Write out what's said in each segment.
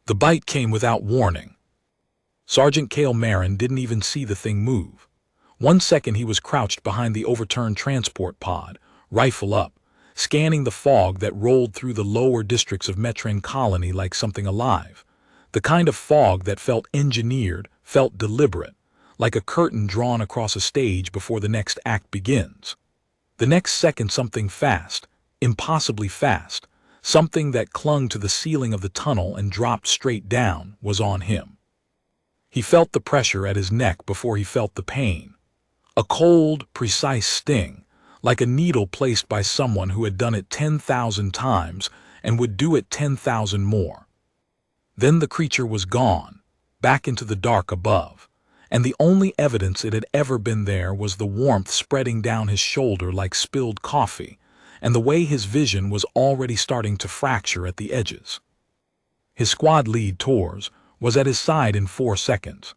The bite came without warning. Sergeant Cale Marin didn't even see the thing move. 1 second he was crouched behind the overturned transport pod, rifle up, scanning the fog that rolled through the lower districts of Metren Colony like something alive. The kind of fog that felt engineered, felt deliberate, like a curtain drawn across a stage before the next act begins. The next second something fast, impossibly fast, something that clung to the ceiling of the tunnel and dropped straight down, was on him. He felt the pressure at his neck before he felt the pain. A cold, precise sting, like a needle placed by someone who had done it 10,000 times and would do it 10,000 more. Then the creature was gone, back into the dark above, and the only evidence it had ever been there was the warmth spreading down his shoulder like spilled coffee, and the way his vision was already starting to fracture at the edges. His squad lead, Tors, was at his side in 4 seconds.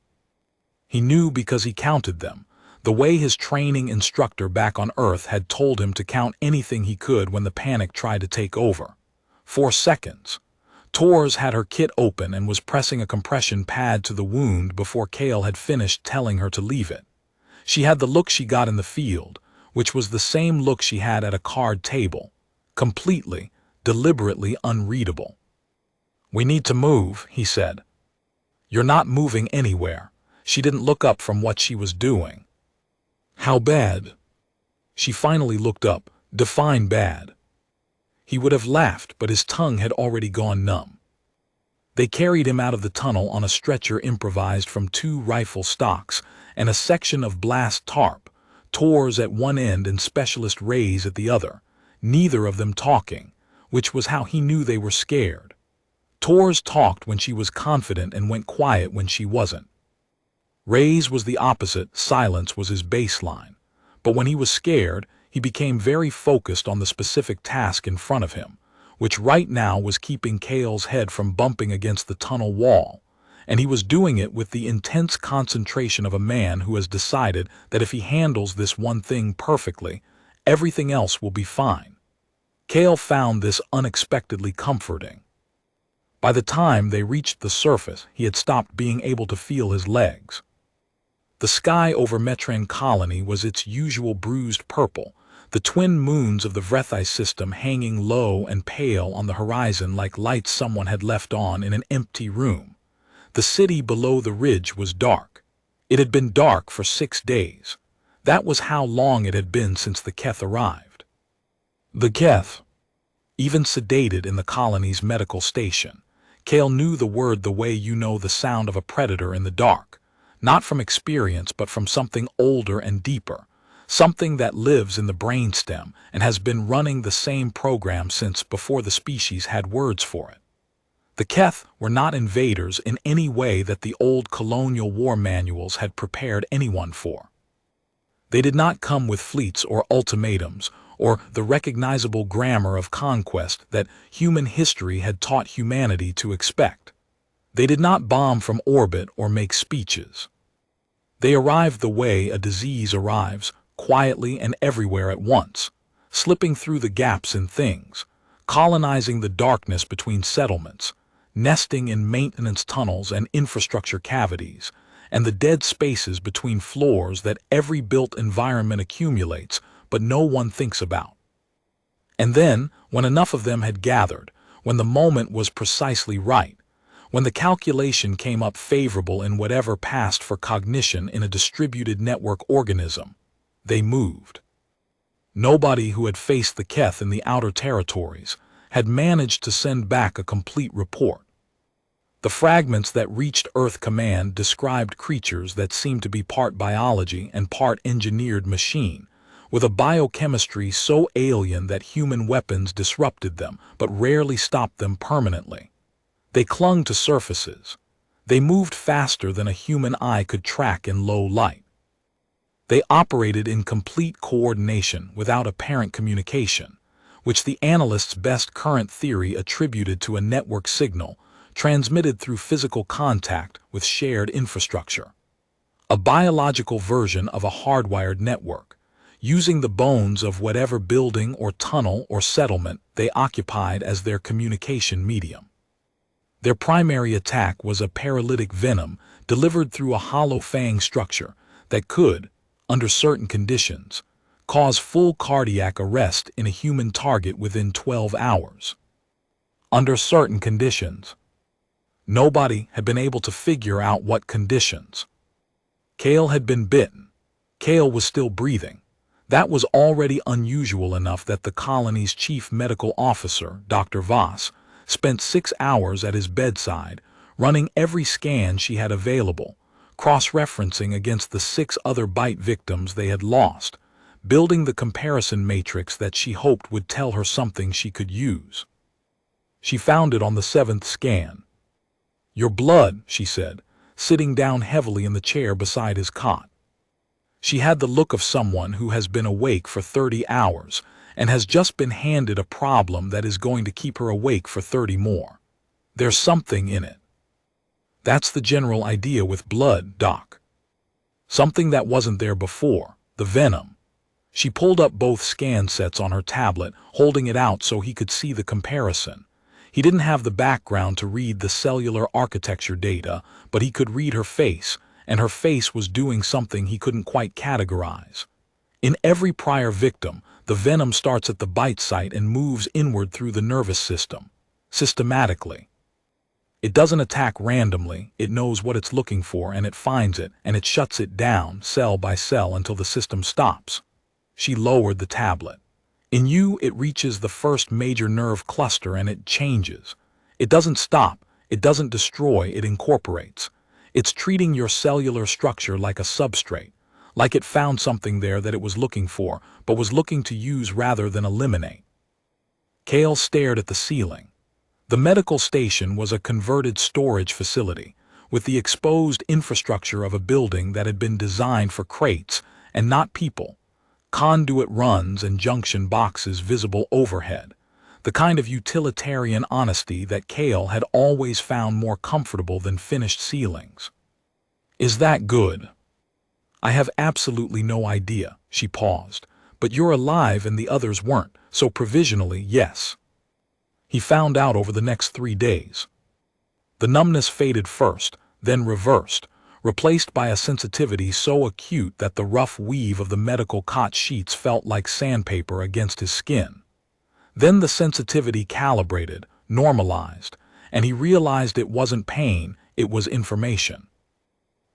He knew because he counted them, the way his training instructor back on Earth had told him to count anything he could when the panic tried to take over. 4 seconds. Tors had her kit open and was pressing a compression pad to the wound before Cale had finished telling her to leave it. She had the look she got in the field, which was the same look she had at a card table, completely, deliberately unreadable. "We need to move," he said. "You're not moving anywhere." She didn't look up from what she was doing. "How bad?" She finally looked up. Define bad. He would have laughed, but his tongue had already gone numb. They carried him out of the tunnel on a stretcher improvised from 2 rifle stocks and a section of blast tarp, Tors at one end and Specialist Rays at the other, neither of them talking, which was how he knew they were scared. Tors talked when she was confident and went quiet when she wasn't. Rays was the opposite, silence was his baseline, but when he was scared, he became very focused on the specific task in front of him, which right now was keeping Cale's head from bumping against the tunnel wall, and he was doing it with the intense concentration of a man who has decided that if he handles this one thing perfectly, everything else will be fine. Cale found this unexpectedly comforting. By the time they reached the surface, he had stopped being able to feel his legs. The sky over Metren Colony was its usual bruised purple, the twin moons of the Vrethi system hanging low and pale on the horizon like lights someone had left on in an empty room. The city below the ridge was dark. It had been dark for 6 days. That was how long it had been since the Keth arrived. The Keth. Even sedated in the colony's medical station, Cale knew the word the way you know the sound of a predator in the dark, not from experience but from something older and deeper, something that lives in the brainstem and has been running the same program since before the species had words for it. The Keth were not invaders in any way that the old colonial war manuals had prepared anyone for. They did not come with fleets or ultimatums or the recognizable grammar of conquest that human history had taught humanity to expect. They did not bomb from orbit or make speeches. They arrived the way a disease arrives, quietly and everywhere at once, slipping through the gaps in things, colonizing the darkness between settlements, nesting in maintenance tunnels and infrastructure cavities, and the dead spaces between floors that every built environment accumulates but no one thinks about. And then, when enough of them had gathered, when the moment was precisely right, when the calculation came up favorable in whatever passed for cognition in a distributed network organism, they moved. Nobody who had faced the Keth in the outer territories had managed to send back a complete report. The fragments that reached Earth Command described creatures that seemed to be part biology and part engineered machine, with a biochemistry so alien that human weapons disrupted them but rarely stopped them permanently. They clung to surfaces. They moved faster than a human eye could track in low light. They operated in complete coordination without apparent communication, which the analyst's best current theory attributed to a network signal transmitted through physical contact with shared infrastructure. A biological version of a hardwired network, using the bones of whatever building or tunnel or settlement they occupied as their communication medium. Their primary attack was a paralytic venom delivered through a hollow fang structure that could, under certain conditions, cause full cardiac arrest in a human target within 12 hours. Under certain conditions. Nobody had been able to figure out what conditions. Kale had been bitten. Kale was still breathing. That was already unusual enough that the colony's chief medical officer, Dr. Voss, spent 6 hours at his bedside, running every scan she had available, cross-referencing against the 6 other bite victims they had lost, building the comparison matrix that she hoped would tell her something she could use. She found it on the 7th scan. "Your blood," she said, sitting down heavily in the chair beside his cot. She had the look of someone who has been awake for 30 hours and has just been handed a problem that is going to keep her awake for 30 more. There's something in it. That's the general idea with blood, Doc. Something that wasn't there before, the venom. She pulled up both scan sets on her tablet, holding it out so he could see the comparison. He didn't have the background to read the cellular architecture data, but he could read her face, and her face was doing something he couldn't quite categorize. In every prior victim, the venom starts at the bite site and moves inward through the nervous system, systematically. It doesn't attack randomly, it knows what it's looking for and it finds it, and it shuts it down, cell by cell, until the system stops. She lowered the tablet. In you, it reaches the first major nerve cluster and it changes. It doesn't stop, it doesn't destroy, it incorporates. It's treating your cellular structure like a substrate, like it found something there that it was looking for, but was looking to use rather than eliminate. Kale stared at the ceiling. The medical station was a converted storage facility, with the exposed infrastructure of a building that had been designed for crates and not people. Conduit runs and junction boxes visible overhead, the kind of utilitarian honesty that Kale had always found more comfortable than finished ceilings. "Is that good?" "I have absolutely no idea," she paused, "but you're alive and the others weren't, so provisionally, yes." He found out over the next 3 days. The numbness faded first, then reversed, replaced by a sensitivity so acute that the rough weave of the medical cot sheets felt like sandpaper against his skin. Then the sensitivity calibrated, normalized, and he realized it wasn't pain, it was information.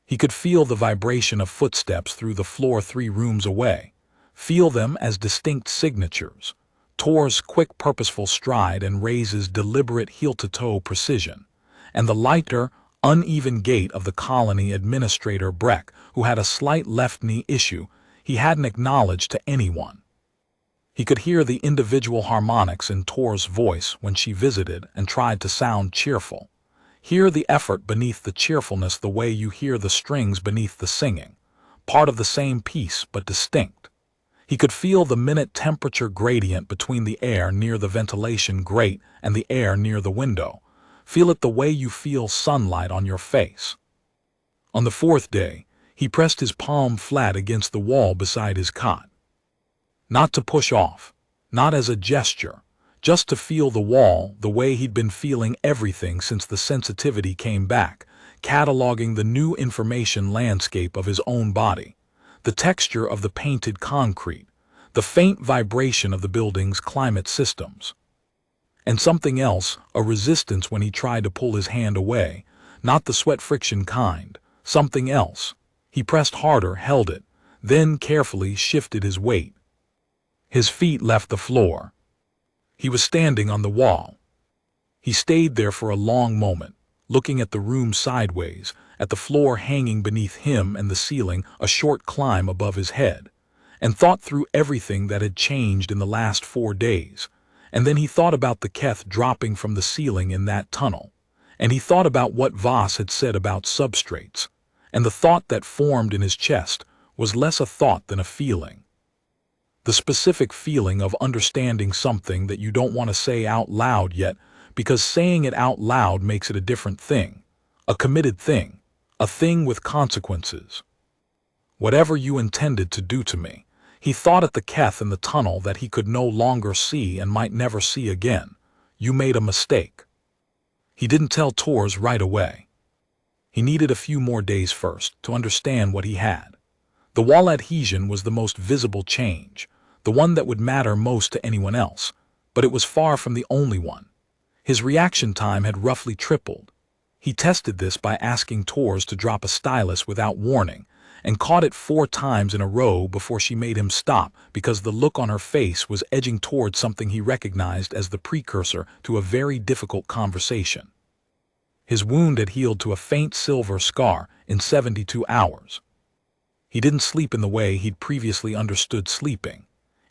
He could feel the vibration of footsteps through the floor 3 rooms away, feel them as distinct signatures, Tor's quick purposeful stride and Ray's deliberate heel-to-toe precision, and the lighter, uneven gait of the colony administrator Breck, who had a slight left knee issue he hadn't acknowledged to anyone. He could hear the individual harmonics in Tor's voice when she visited and tried to sound cheerful. Hear the effort beneath the cheerfulness the way you hear the strings beneath the singing, part of the same piece but distinct. He could feel the minute temperature gradient between the air near the ventilation grate and the air near the window. Feel it the way you feel sunlight on your face. On the 4th day, he pressed his palm flat against the wall beside his cot. Not to push off, not as a gesture, just to feel the wall the way he'd been feeling everything since the sensitivity came back, cataloging the new information landscape of his own body, the texture of the painted concrete, the faint vibration of the building's climate systems. And something else, a resistance when he tried to pull his hand away, not the sweat friction kind, something else. He pressed harder, held it, then carefully shifted his weight. His feet left the floor. He was standing on the wall. He stayed there for a long moment, looking at the room sideways, at the floor hanging beneath him and the ceiling a short climb above his head, and thought through everything that had changed in the last 4 days. And then he thought about the Keth dropping from the ceiling in that tunnel, and he thought about what Voss had said about substrates, and the thought that formed in his chest was less a thought than a feeling. The specific feeling of understanding something that you don't want to say out loud yet, because saying it out loud makes it a different thing, a committed thing, a thing with consequences. "Whatever you intended to do to me," he thought at the Keth in the tunnel that he could no longer see and might never see again, "you made a mistake." He didn't tell Tors right away. He needed a few more days first to understand what he had. The wall adhesion was the most visible change, the one that would matter most to anyone else, but it was far from the only one. His reaction time had roughly tripled. He tested this by asking Tors to drop a stylus without warning, and caught it 4 times in a row before she made him stop because the look on her face was edging toward something he recognized as the precursor to a very difficult conversation. His wound had healed to a faint silver scar in 72 hours. He didn't sleep in the way he'd previously understood sleeping.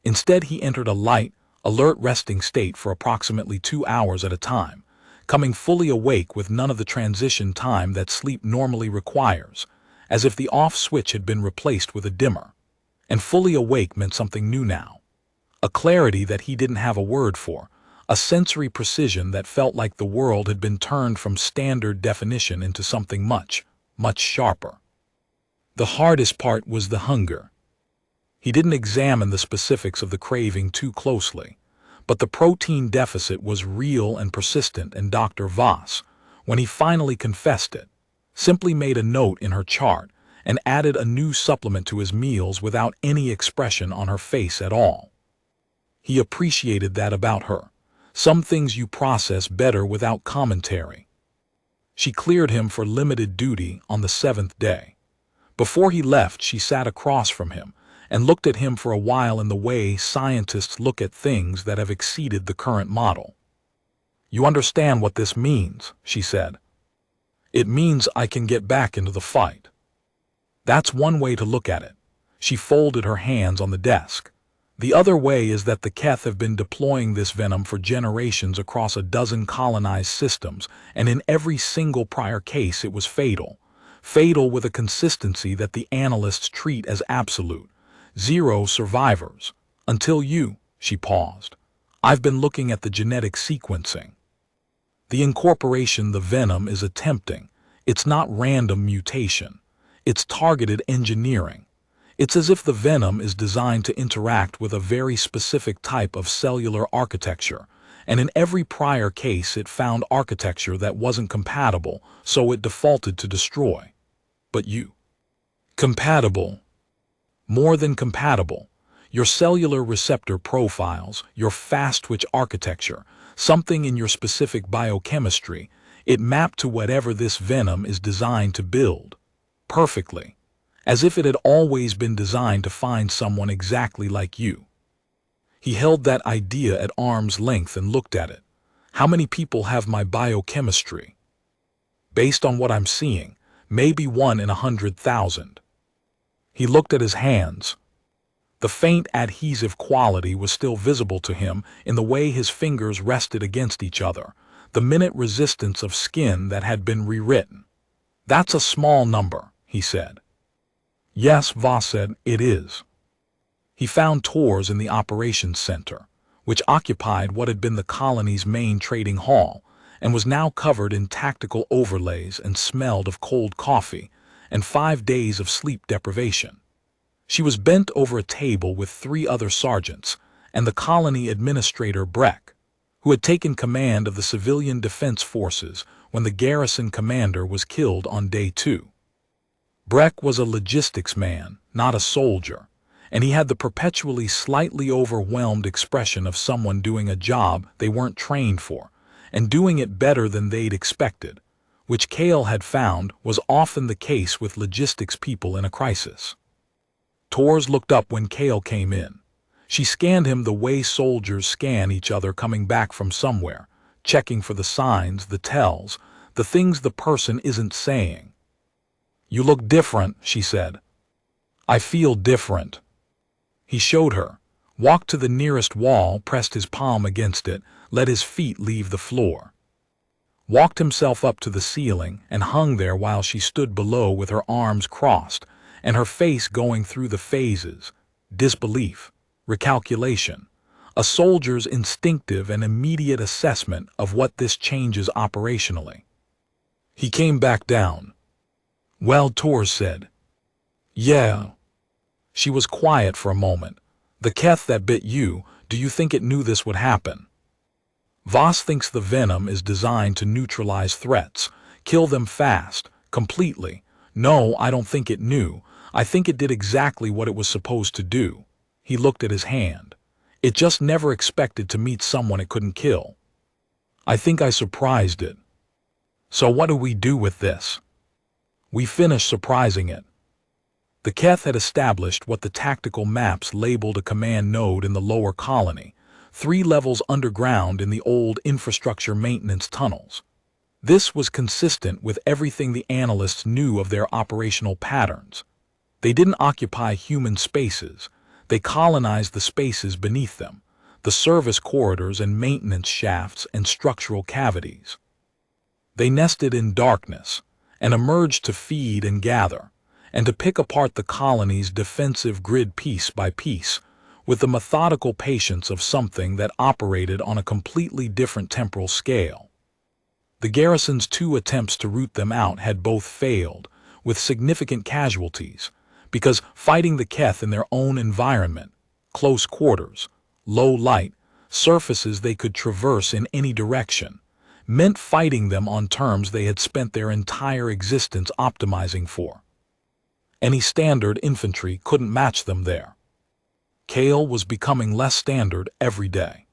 Instead, he entered a light, alert resting state for approximately 2 hours at a time, coming fully awake with none of the transition time that sleep normally requires, as if the off switch had been replaced with a dimmer. And fully awake meant something new now. A clarity that he didn't have a word for, a sensory precision that felt like the world had been turned from standard definition into something much, much sharper. The hardest part was the hunger. He didn't examine the specifics of the craving too closely, but the protein deficit was real and persistent, and Dr. Voss, when he finally confessed it, simply made a note in her chart and added a new supplement to his meals without any expression on her face at all. He appreciated that about her. Some things you process better without commentary. She cleared him for limited duty on the 7th day. Before he left, she sat across from him and looked at him for a while in the way scientists look at things that have exceeded the current model. "You understand what this means," she said. "It means I can get back into the fight." That's one way to look at it. She folded her hands on the desk. The other way is that the Keth have been deploying this venom for generations across a dozen colonized systems, and in every single prior case it was fatal. Fatal with a consistency that the analysts treat as absolute. 0 survivors. Until you, she paused. I've been looking at the genetic sequencing. The incorporation the venom is attempting, it's not random mutation. It's targeted engineering. It's as if the venom is designed to interact with a very specific type of cellular architecture, and in every prior case it found architecture that wasn't compatible, so it defaulted to destroy. But you. Compatible. More than compatible. Your cellular receptor profiles, your fast-twitch architecture, something in your specific biochemistry, it mapped to whatever this venom is designed to build. Perfectly. As if it had always been designed to find someone exactly like you. He held that idea at arm's length and looked at it. How many people have my biochemistry? Based on what I'm seeing, maybe 1 in 100,000. He looked at his hands. The faint adhesive quality was still visible to him in the way his fingers rested against each other, the minute resistance of skin that had been rewritten. That's a small number, he said. Yes, Voss said, it is. He found Tors in the operations center, which occupied what had been the colony's main trading hall, and was now covered in tactical overlays and smelled of cold coffee and 5 days of sleep deprivation. She was bent over a table with 3 other sergeants and the colony administrator Breck, who had taken command of the civilian defense forces when the garrison commander was killed on day 2. Breck was a logistics man, not a soldier, and he had the perpetually slightly overwhelmed expression of someone doing a job they weren't trained for, and doing it better than they'd expected, which Cale had found was often the case with logistics people in a crisis. Tors looked up when Cale came in. She scanned him the way soldiers scan each other coming back from somewhere, checking for the signs, the tells, the things the person isn't saying. "You look different," she said. "I feel different." He showed her, walked to the nearest wall, pressed his palm against it, let his feet leave the floor. Walked himself up to the ceiling and hung there while she stood below with her arms crossed and her face going through the phases, disbelief, recalculation, a soldier's instinctive and immediate assessment of what this changes operationally. He came back down. "Well," Tors said. "Yeah." She was quiet for a moment. "The Keth that bit you, do you think it knew this would happen?" Voss thinks the venom is designed to neutralize threats, kill them fast, completely. No, I don't think it knew. I think it did exactly what it was supposed to do. He looked at his hand. It just never expected to meet someone it couldn't kill. I think I surprised it. So what do we do with this? We finish surprising it. The Keth had established what the tactical maps labeled a command node in the lower colony, 3 levels underground in the old infrastructure maintenance tunnels. This was consistent with everything the analysts knew of their operational patterns. They didn't occupy human spaces. They colonized the spaces beneath them, the service corridors and maintenance shafts and structural cavities. They nested in darkness and emerged to feed and gather, and to pick apart the colony's defensive grid piece by piece, with the methodical patience of something that operated on a completely different temporal scale. The garrison's 2 attempts to root them out had both failed, with significant casualties, because fighting the Keth in their own environment, close quarters, low light, surfaces they could traverse in any direction, meant fighting them on terms they had spent their entire existence optimizing for. Any standard infantry couldn't match them there. Kale was becoming less standard every day.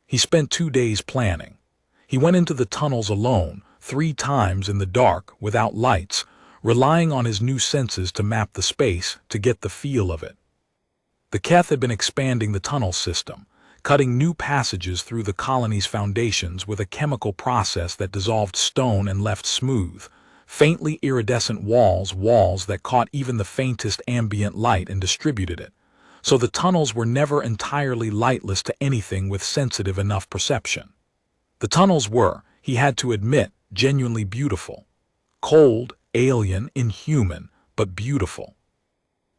He spent 2 days planning. He went into the tunnels alone, 3 times in the dark, without lights, relying on his new senses to map the space, to get the feel of it. The Keth had been expanding the tunnel system, cutting new passages through the colony's foundations with a chemical process that dissolved stone and left smooth, faintly iridescent walls that caught even the faintest ambient light and distributed it, so the tunnels were never entirely lightless to anything with sensitive enough perception. The tunnels were, he had to admit, genuinely beautiful. Cold, alien, inhuman, but beautiful.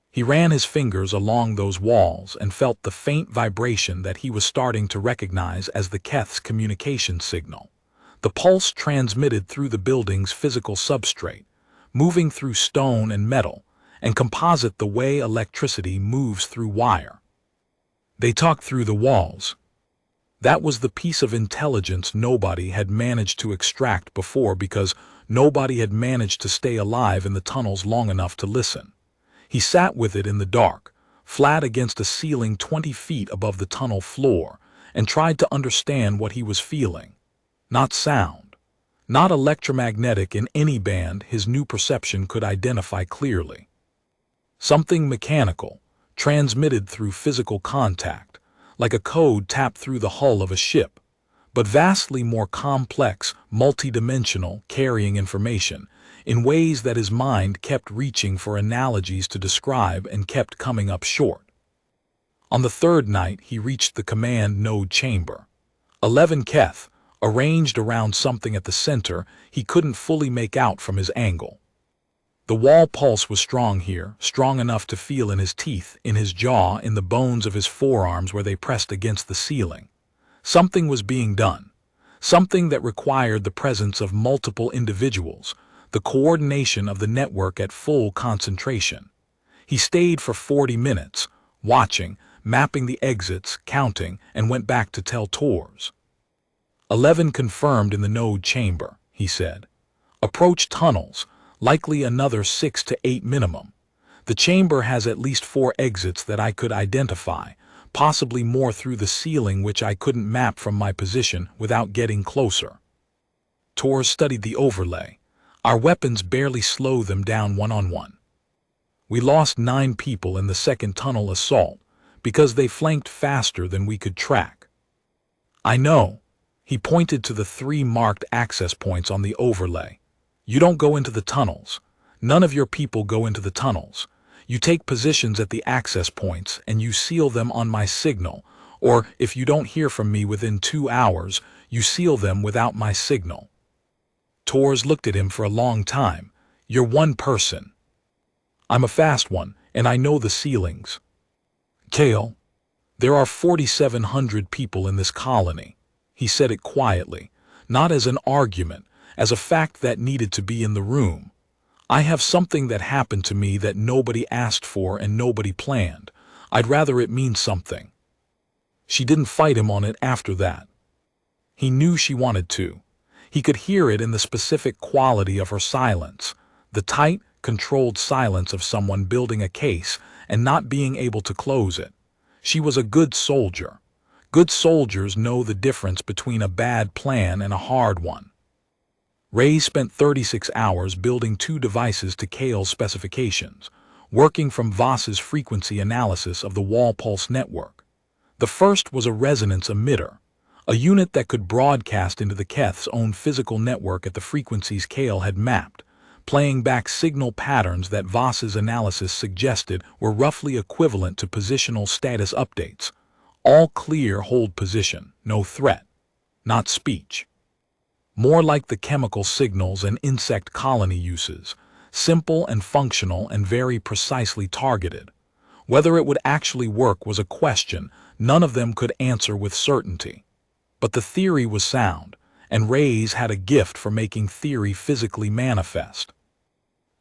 He ran his fingers along those walls and felt the faint vibration that he was starting to recognize as the Keth's communication signal. The pulse transmitted through the building's physical substrate, moving through stone and metal, and composite the way electricity moves through wire. They talked through the walls. That was the piece of intelligence nobody had managed to extract before, because nobody had managed to stay alive in the tunnels long enough to listen. He sat with it in the dark, flat against a ceiling 20 feet above the tunnel floor, and tried to understand what he was feeling. Not sound. Not electromagnetic in any band his new perception could identify clearly. Something mechanical, transmitted through physical contact, like a code tapped through the hull of a ship, but vastly more complex, multidimensional, carrying information in ways that his mind kept reaching for analogies to describe and kept coming up short. On the 3rd night, he reached the command node chamber. 11 Keth, arranged around something at the center he couldn't fully make out from his angle. The wall pulse was strong here, strong enough to feel in his teeth, in his jaw, in the bones of his forearms where they pressed against the ceiling. Something was being done, something that required the presence of multiple individuals, the coordination of the network at full concentration. He stayed for 40 minutes, watching, mapping the exits, counting, and went back to tell Tors. 11 confirmed in the node chamber, he said. Approach tunnels, likely another 6 to 8 minimum. The chamber has at least 4 exits that I could identify, possibly more through the ceiling which I couldn't map from my position without getting closer. Tors studied the overlay. Our weapons barely slow them down one-on-one. We lost 9 people in the second tunnel assault because they flanked faster than we could track. I know. He pointed to the 3 marked access points on the overlay. You don't go into the tunnels. None of your people go into the tunnels. You take positions at the access points and you seal them on my signal, or if you don't hear from me within 2 hours, you seal them without my signal. Tors looked at him for a long time. You're one person. I'm a fast one, and I know the ceilings. Kale, there are 4,700 people in this colony. He said it quietly, not as an argument, as a fact that needed to be in the room. I have something that happened to me that nobody asked for and nobody planned. I'd rather it mean something. She didn't fight him on it after that. He knew she wanted to. He could hear it in the specific quality of her silence, the tight, controlled silence of someone building a case and not being able to close it. She was a good soldier. Good soldiers know the difference between a bad plan and a hard one. Ray spent 36 hours building 2 devices to Kale's specifications, working from Voss's frequency analysis of the wall pulse network. The first was a resonance emitter, a unit that could broadcast into the Keth's own physical network at the frequencies Kale had mapped, playing back signal patterns that Voss's analysis suggested were roughly equivalent to positional status updates. All clear, hold position, no threat, not speech. More like the chemical signals and insect colony uses, simple and functional and very precisely targeted. Whether it would actually work was a question none of them could answer with certainty. But the theory was sound, and Ray's had a gift for making theory physically manifest.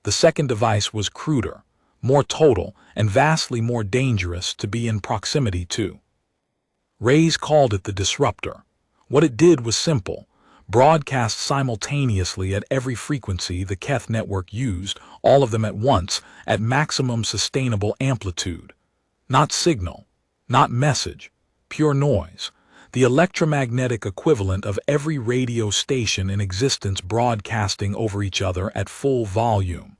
The second device was cruder, more total, and vastly more dangerous to be in proximity to. Ray's called it the disruptor. What it did was simple: broadcast simultaneously at every frequency the Keth network used, all of them at once, at maximum sustainable amplitude. Not signal, not message, pure noise. The electromagnetic equivalent of every radio station in existence broadcasting over each other at full volume.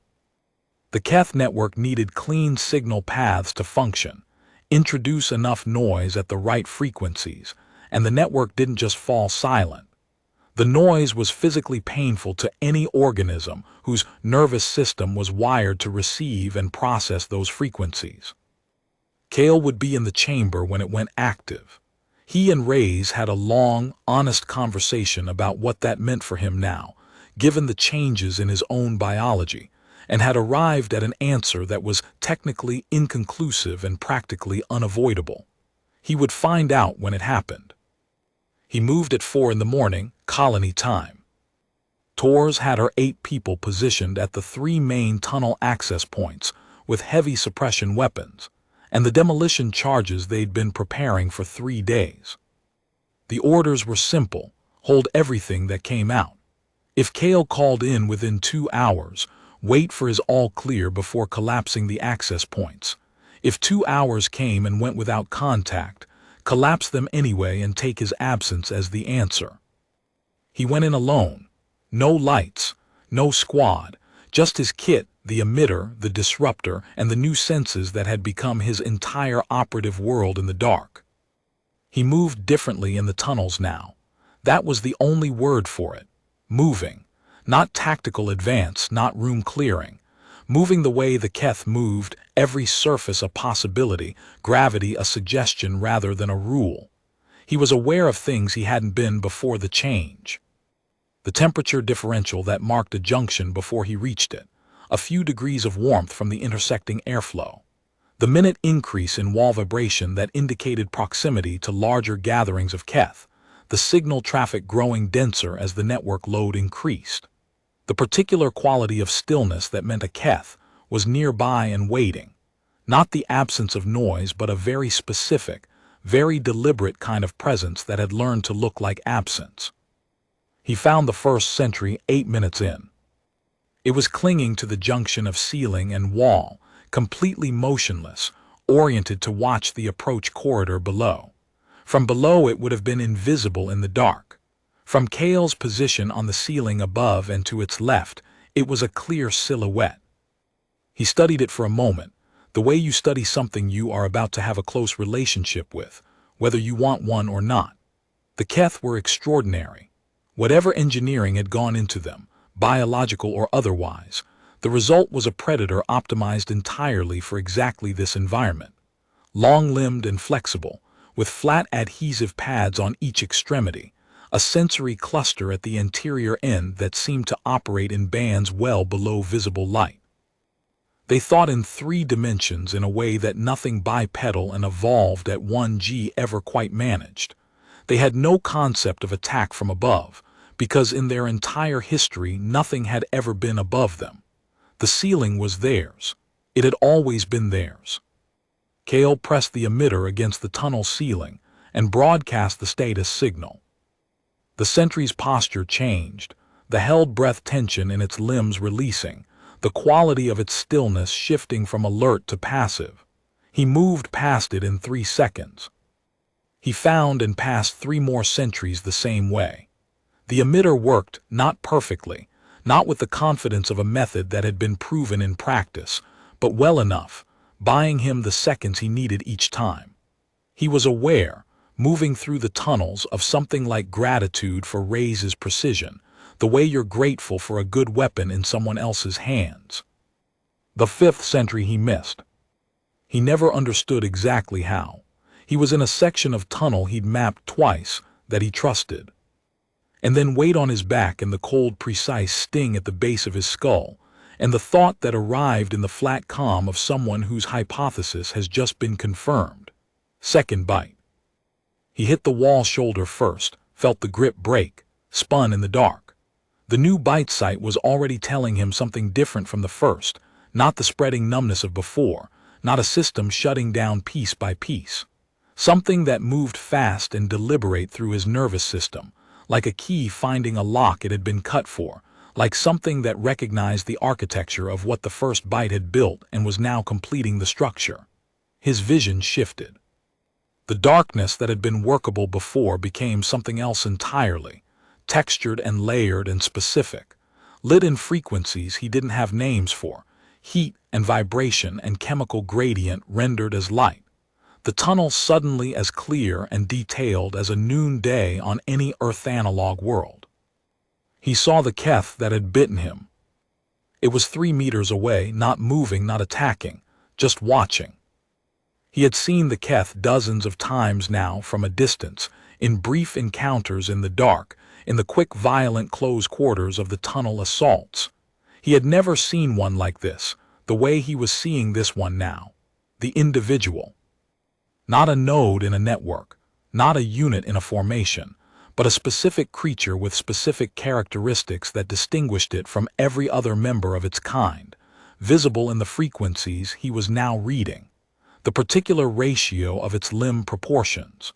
The Keth network needed clean signal paths to function, introduce enough noise at the right frequencies, and the network didn't just fall silent. The noise was physically painful to any organism whose nervous system was wired to receive and process those frequencies. Kale would be in the chamber when it went active. He and Ray's had a long, honest conversation about what that meant for him now, given the changes in his own biology, and had arrived at an answer that was technically inconclusive and practically unavoidable. He would find out when it happened. He moved at 4 in the morning, colony time. Tors had her 8 people positioned at the 3 main tunnel access points with heavy suppression weapons, and the demolition charges they'd been preparing for 3 days. The orders were simple: hold everything that came out. If Kale called in within 2 hours, wait for his all clear before collapsing the access points. If 2 hours came and went without contact, collapse them anyway and take his absence as the answer. He went in alone. No lights, no squad, just his kit, the emitter, the disruptor, and the new senses that had become his entire operative world in the dark. He moved differently in the tunnels now. That was the only word for it. Moving. Not tactical advance, not room clearing. Moving the way the Keth moved, every surface a possibility, gravity a suggestion rather than a rule. He was aware of things he hadn't been before the change. The temperature differential that marked a junction before he reached it, a few degrees of warmth from the intersecting airflow. The minute increase in wall vibration that indicated proximity to larger gatherings of Keth, the signal traffic growing denser as the network load increased. The particular quality of stillness that meant a Keth was nearby and waiting. Not the absence of noise, but a very specific, very deliberate kind of presence that had learned to look like absence. He found the first sentry 8 minutes in. It was clinging to the junction of ceiling and wall, completely motionless, oriented to watch the approach corridor below. From below it would have been invisible in the dark. From Kale's position on the ceiling above and to its left, it was a clear silhouette. He studied it for a moment, the way you study something you are about to have a close relationship with, whether you want one or not. The Keth were extraordinary. Whatever engineering had gone into them, biological or otherwise, the result was a predator optimized entirely for exactly this environment. Long-limbed and flexible, with flat adhesive pads on each extremity, a sensory cluster at the anterior end that seemed to operate in bands well below visible light. They thought in 3 dimensions in a way that nothing bipedal and evolved at 1G ever quite managed. They had no concept of attack from above, because in their entire history nothing had ever been above them. The ceiling was theirs. It had always been theirs. Kale pressed the emitter against the tunnel ceiling and broadcast the status signal. The sentry's posture changed, the held breath tension in its limbs releasing, the quality of its stillness shifting from alert to passive. He moved past it in 3 seconds. He found and passed 3 more sentries the same way. The emitter worked, not perfectly, not with the confidence of a method that had been proven in practice, but well enough, buying him the seconds he needed each time. He was aware, moving through the tunnels, of something like gratitude for Ray's precision, the way you're grateful for a good weapon in someone else's hands. The 5th sentry he missed. He never understood exactly how. He was in a section of tunnel he'd mapped twice that he trusted. And then weight on his back and the cold, precise sting at the base of his skull, and the thought that arrived in the flat calm of someone whose hypothesis has just been confirmed. Second bite. He hit the wall shoulder first, felt the grip break, spun in the dark. The new bite site was already telling him something different from the first, not the spreading numbness of before, not a system shutting down piece by piece. Something that moved fast and deliberate through his nervous system, like a key finding a lock it had been cut for, like something that recognized the architecture of what the first bite had built and was now completing the structure. His vision shifted. The darkness that had been workable before became something else entirely, textured and layered and specific, lit in frequencies he didn't have names for, heat and vibration and chemical gradient rendered as light. The tunnel suddenly as clear and detailed as a noonday on any Earth analog world. He saw the Keth that had bitten him. It was 3 meters away, not moving, not attacking, just watching. He had seen the Keth dozens of times now from a distance, in brief encounters in the dark, in the quick, violent close quarters of the tunnel assaults. He had never seen one like this, the way he was seeing this one now. The individual. Not a node in a network, not a unit in a formation, but a specific creature with specific characteristics that distinguished it from every other member of its kind, visible in the frequencies he was now reading, the particular ratio of its limb proportions,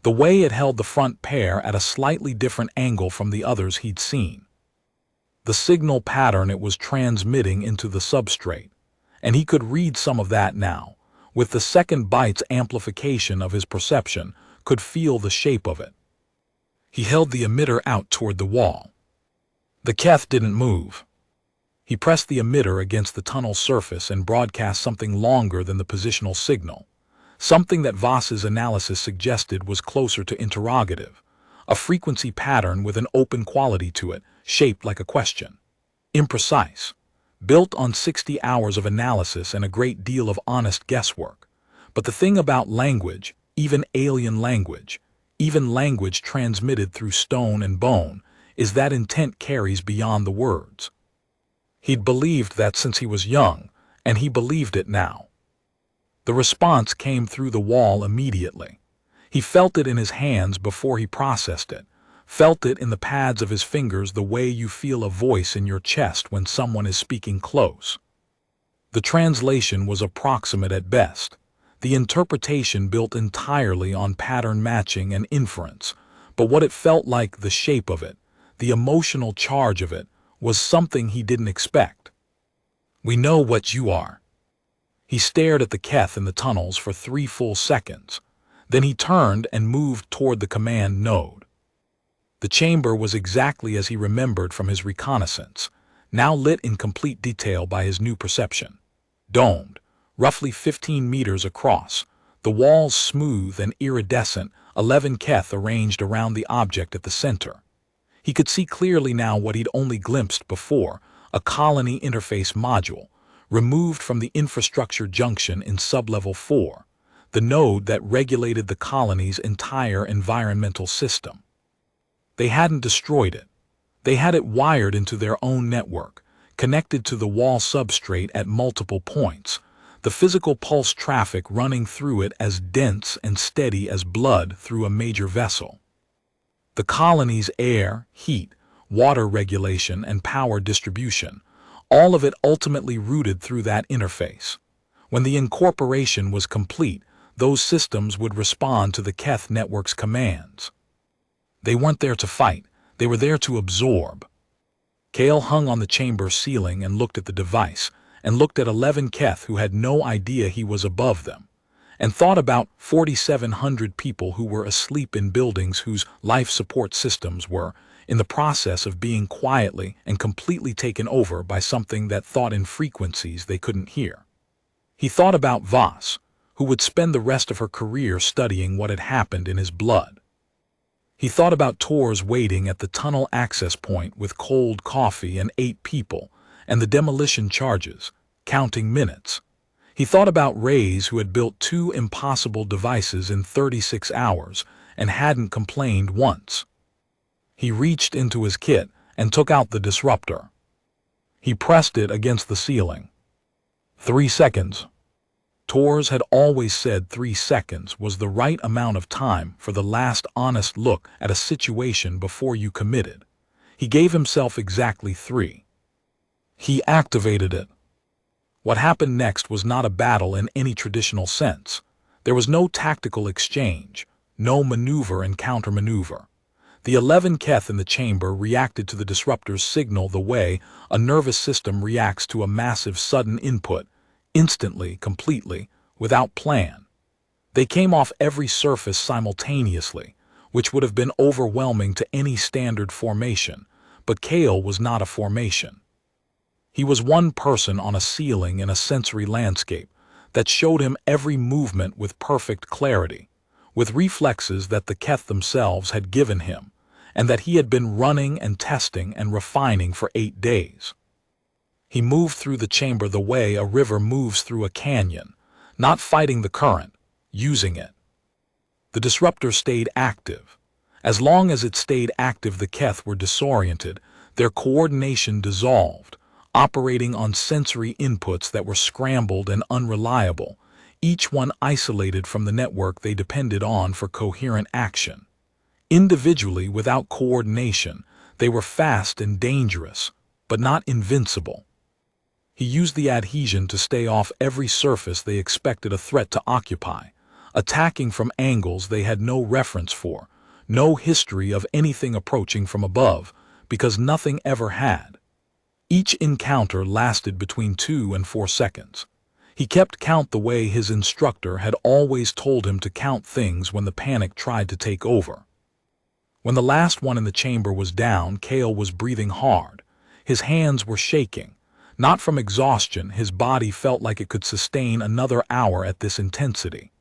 the way it held the front pair at a slightly different angle from the others he'd seen, the signal pattern it was transmitting into the substrate, and he could read some of that now. With the second bite's amplification of his perception, could feel the shape of it. He held the emitter out toward the wall. The Keth didn't move. He pressed the emitter against the tunnel surface and broadcast something longer than the positional signal, something that Voss's analysis suggested was closer to interrogative, a frequency pattern with an open quality to it, shaped like a question. Imprecise. Built on 60 hours of analysis and a great deal of honest guesswork. But the thing about language, even alien language, even language transmitted through stone and bone, is that intent carries beyond the words. He'd believed that since he was young, and he believed it now. The response came through the wall immediately. He felt it in his hands before he processed it. Felt it in the pads of his fingers the way you feel a voice in your chest when someone is speaking close. The translation was approximate at best, the interpretation built entirely on pattern matching and inference, but what it felt like, the shape of it, the emotional charge of it, was something he didn't expect. "We know what you are." He stared at the Keth in the tunnels for 3 full seconds. Then he turned and moved toward the command node. The chamber was exactly as he remembered from his reconnaissance, now lit in complete detail by his new perception. Domed, roughly 15 meters across, the walls smooth and iridescent, 11 Keth arranged around the object at the center. He could see clearly now what he'd only glimpsed before, a colony interface module, removed from the infrastructure junction in sublevel 4, the node that regulated the colony's entire environmental system. They hadn't destroyed it. They had it wired into their own network, connected to the wall substrate at multiple points, the physical pulse traffic running through it as dense and steady as blood through a major vessel. The colony's air, heat, water regulation, and power distribution, all of it ultimately routed through that interface. When the incorporation was complete, those systems would respond to the Keth network's commands. They weren't there to fight. They were there to absorb. Kale hung on the chamber ceiling and looked at the device, and looked at 11 Keth who had no idea he was above them, and thought about 4,700 people who were asleep in buildings whose life support systems were in the process of being quietly and completely taken over by something that thought in frequencies they couldn't hear. He thought about Voss, who would spend the rest of her career studying what had happened in his blood. He thought about Tors waiting at the tunnel access point with cold coffee and 8 people, and the demolition charges, counting minutes. He thought about Rays, who had built 2 impossible devices in 36 hours and hadn't complained once. He reached into his kit and took out the disruptor. He pressed it against the ceiling. 3 seconds. Tors had always said 3 seconds was the right amount of time for the last honest look at a situation before you committed. He gave himself exactly 3. He activated it. What happened next was not a battle in any traditional sense. There was no tactical exchange, no maneuver and countermaneuver. The 11 Keth in the chamber reacted to the disruptor's signal the way a nervous system reacts to a massive sudden input, instantly, completely, without plan. They came off every surface simultaneously, which would have been overwhelming to any standard formation, but Kale was not a formation. He was one person on a ceiling in a sensory landscape that showed him every movement with perfect clarity, with reflexes that the Keth themselves had given him, and that he had been running and testing and refining for 8 days. He moved through the chamber the way a river moves through a canyon, not fighting the current, using it. The disruptor stayed active. As long as it stayed active, the Keth were disoriented, their coordination dissolved, operating on sensory inputs that were scrambled and unreliable, each one isolated from the network they depended on for coherent action. Individually, without coordination, they were fast and dangerous, but not invincible. He used the adhesion to stay off every surface they expected a threat to occupy, attacking from angles they had no reference for, no history of anything approaching from above, because nothing ever had. Each encounter lasted between 2 and 4 seconds. He kept count the way his instructor had always told him to count things when the panic tried to take over. When the last one in the chamber was down, Kale was breathing hard. His hands were shaking. Not from exhaustion, his body felt like it could sustain another hour at this intensity.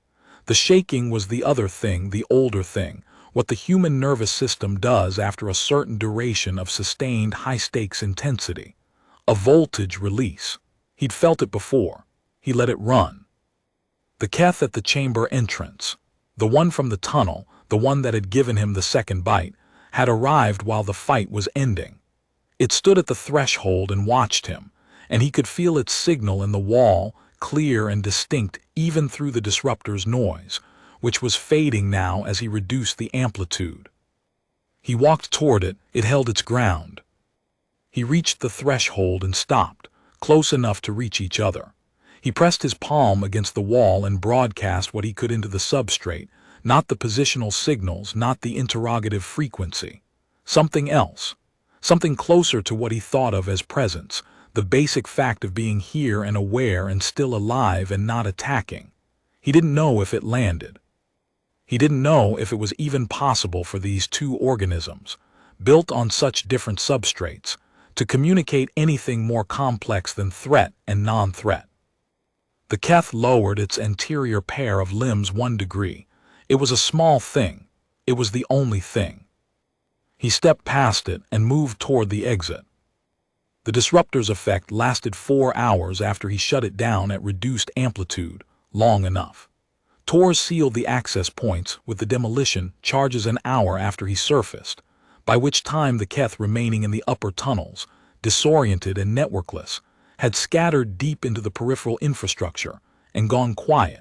The shaking was the other thing, the older thing, what the human nervous system does after a certain duration of sustained high-stakes intensity. A voltage release. He'd felt it before. He let it run. The Keth at the chamber entrance, the one from the tunnel, the one that had given him the second bite, had arrived while the fight was ending. It stood at the threshold and watched him, and he could feel its signal in the wall, clear and distinct even through the disruptor's noise, which was fading now as he reduced the amplitude. He walked toward it. It held its ground. He reached the threshold and stopped, close enough to reach each other. He pressed his palm against the wall and broadcast what he could into the substrate, not the positional signals, not the interrogative frequency. Something else. Something closer to what he thought of as presence, the basic fact of being here and aware and still alive and not attacking. He didn't know if it landed. He didn't know if it was even possible for these 2 organisms, built on such different substrates, to communicate anything more complex than threat and non-threat. The Keth lowered its anterior pair of limbs 1 degree. It was a small thing. It was the only thing. He stepped past it and moved toward the exit. The disruptor's effect lasted 4 hours after he shut it down at reduced amplitude, long enough. Tors sealed the access points with the demolition charges an hour after he surfaced, by which time the Keth remaining in the upper tunnels, disoriented and networkless, had scattered deep into the peripheral infrastructure and gone quiet.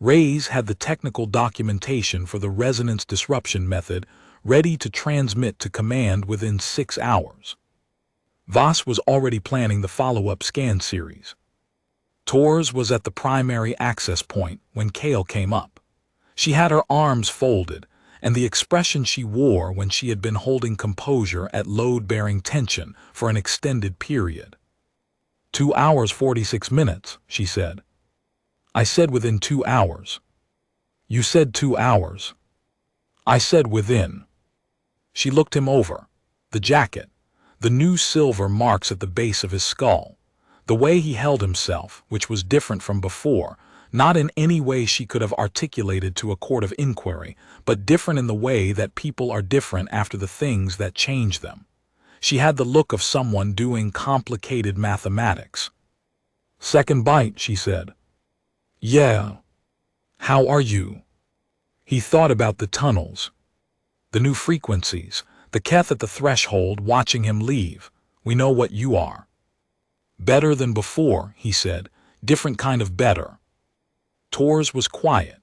Rays had the technical documentation for the resonance disruption method ready to transmit to command within 6 hours. Voss was already planning the follow-up scan series. Tors was at the primary access point when Kale came up. She had her arms folded, and the expression she wore when she had been holding composure at load-bearing tension for an extended period. 2 hours 46 minutes, she said. I said within 2 hours. You said 2 hours. I said within. She looked him over. The jacket, the new silver marks at the base of his skull, the way he held himself, which was different from before, not in any way she could have articulated to a court of inquiry, but different in the way that people are different after the things that change them. She had the look of someone doing complicated mathematics. Second bite, she said. Yeah. How are you? He thought about the tunnels, the new frequencies, the Keth at the threshold watching him leave. We know what you are. Better than before, he said. Different kind of better. Tors was quiet.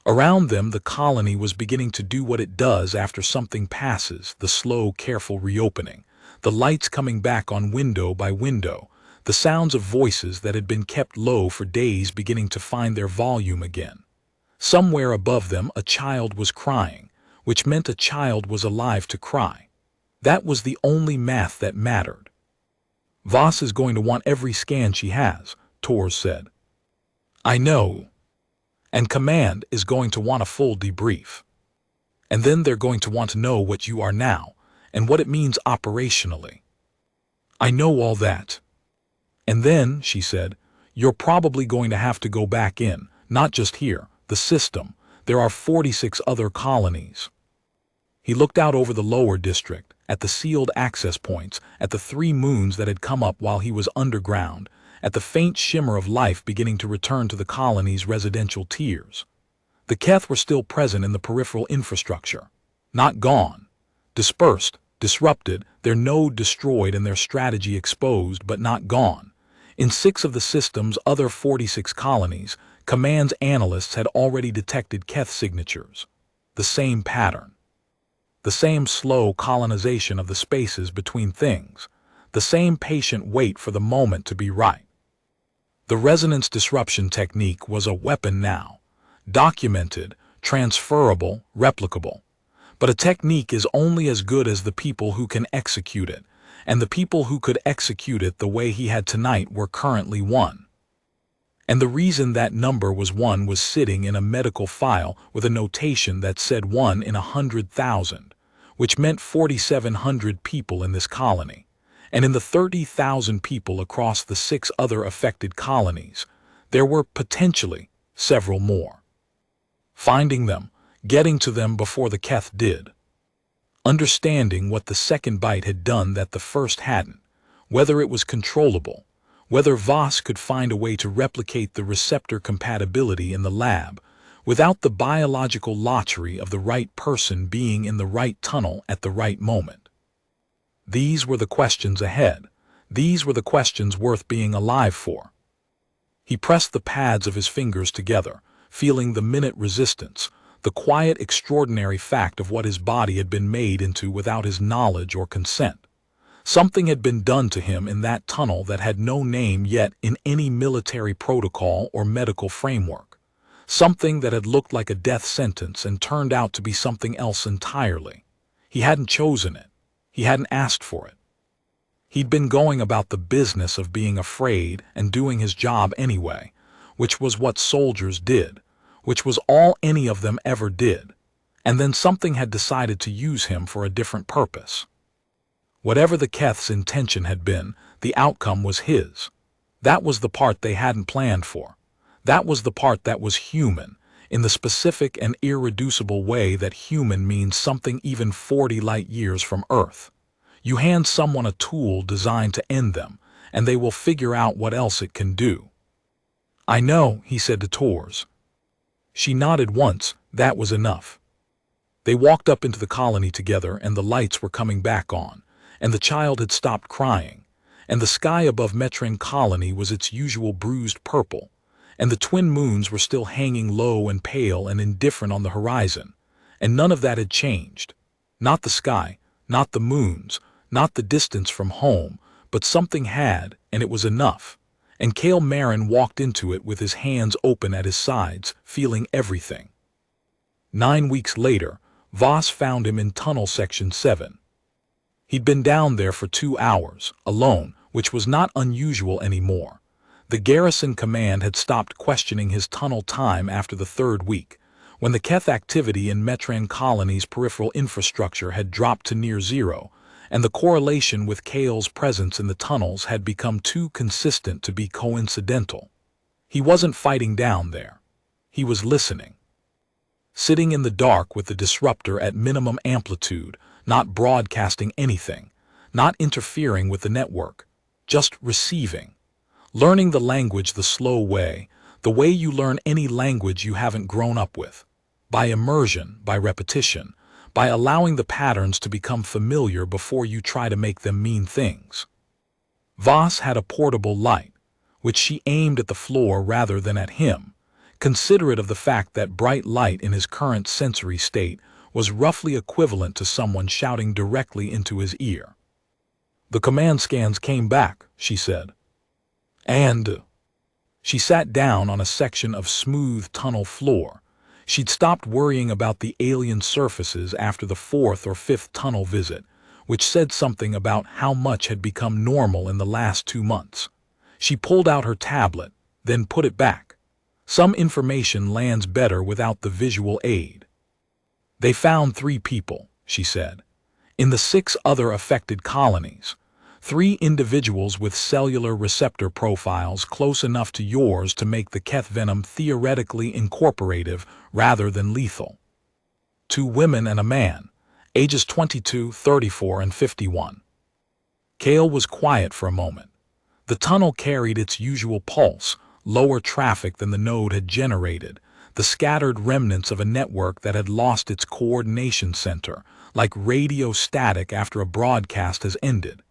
Around them, the colony was beginning to do what it does after something passes, the slow, careful reopening, the lights coming back on window by window, the sounds of voices that had been kept low for days beginning to find their volume again. Somewhere above them, a child was crying, which meant a child was alive to cry. That was the only math that mattered. Voss is going to want every scan she has, Tors said. I know. And Command is going to want a full debrief. And then they're going to want to know what you are now, and what it means operationally. I know all that. And then, she said, you're probably going to have to go back in, not just here, the system. There are 46 other colonies. He looked out over the lower district, at the sealed access points, at the 3 moons that had come up while he was underground, at the faint shimmer of life beginning to return to the colony's residential tiers. The Keth were still present in the peripheral infrastructure. Not gone. Dispersed, disrupted, their node destroyed and their strategy exposed, but not gone. In 6 of the system's other 46 colonies, Command's analysts had already detected Keth signatures. The same pattern. The same slow colonization of the spaces between things. The same patient wait for the moment to be right. The resonance disruption technique was a weapon now. Documented, transferable, replicable. But a technique is only as good as the people who can execute it, and the people who could execute it the way he had tonight were currently 1. And the reason that number was 1 was sitting in a medical file with a notation that said 1 in 100,000, which meant 4,700 people in this colony. And in the 30,000 people across the 6 other affected colonies, there were potentially several more. Finding them, getting to them before the Keth did. Understanding what the second bite had done that the first hadn't, whether it was controllable, whether Voss could find a way to replicate the receptor compatibility in the lab without the biological lottery of the right person being in the right tunnel at the right moment. These were the questions ahead. These were the questions worth being alive for. He pressed the pads of his fingers together, feeling the minute resistance, the quiet extraordinary fact of what his body had been made into without his knowledge or consent. Something had been done to him in that tunnel that had no name yet in any military protocol or medical framework. Something that had looked like a death sentence and turned out to be something else entirely. He hadn't chosen it. He hadn't asked for it. He'd been going about the business of being afraid and doing his job anyway, which was what soldiers did, which was all any of them ever did. And then something had decided to use him for a different purpose. Whatever the Keth's intention had been, the outcome was his. That was the part they hadn't planned for. That was the part that was human, in the specific and irreducible way that human means something even 40 light years from Earth. You hand someone a tool designed to end them, and they will figure out what else it can do. I know, he said to Tors. She nodded once. That was enough. They walked up into the colony together, and the lights were coming back on, and the child had stopped crying, and the sky above Metrin Colony was its usual bruised purple, and the twin moons were still hanging low and pale and indifferent on the horizon, and none of that had changed. Not the sky, not the moons, not the distance from home, but something had, and it was enough. And Cale Marin walked into it with his hands open at his sides, feeling everything. 9 weeks later, Voss found him in tunnel section 7. He'd been down there for 2 hours, alone, which was not unusual anymore. The garrison command had stopped questioning his tunnel time after the 3rd week, when the Keth activity in Metran colony's peripheral infrastructure had dropped to near zero, and the correlation with Kale's presence in the tunnels had become too consistent to be coincidental. He wasn't fighting down there. He was listening. Sitting in the dark with the disruptor at minimum amplitude, not broadcasting anything, not interfering with the network, just receiving. Learning the language the slow way, the way you learn any language you haven't grown up with. By immersion, by repetition, by allowing the patterns to become familiar before you try to make them mean things. Voss had a portable light, which she aimed at the floor rather than at him, considerate of the fact that bright light in his current sensory state was roughly equivalent to someone shouting directly into his ear. "The command scans came back," she said. And she sat down on a section of smooth tunnel floor. She'd stopped worrying about the alien surfaces after the 4th or 5th tunnel visit, which said something about how much had become normal in the last 2 months. She pulled out her tablet, then put it back. Some information lands better without the visual aid. "They found 3 people," she said, "in the 6 other affected colonies. 3 individuals with cellular receptor profiles close enough to yours to make the Keth venom theoretically incorporative rather than lethal. 2 women and a man, ages 22, 34, and 51. Kale was quiet for a moment. The tunnel carried its usual pulse, lower traffic than the node had generated, the scattered remnants of a network that had lost its coordination center, like radio static after a broadcast has ended.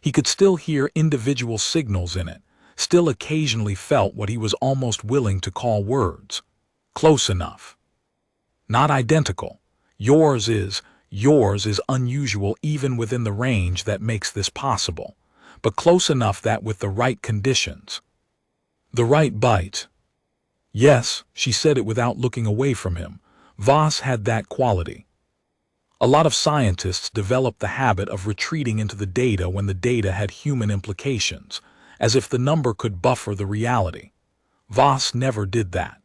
He could still hear individual signals in it, still occasionally felt what he was almost willing to call words. Close enough. Not identical. Yours is unusual even within the range that makes this possible, but close enough that with the right conditions. The right bite. Yes, she said it without looking away from him. Voss had that quality. A lot of scientists developed the habit of retreating into the data when the data had human implications, as if the number could buffer the reality. Voss never did that.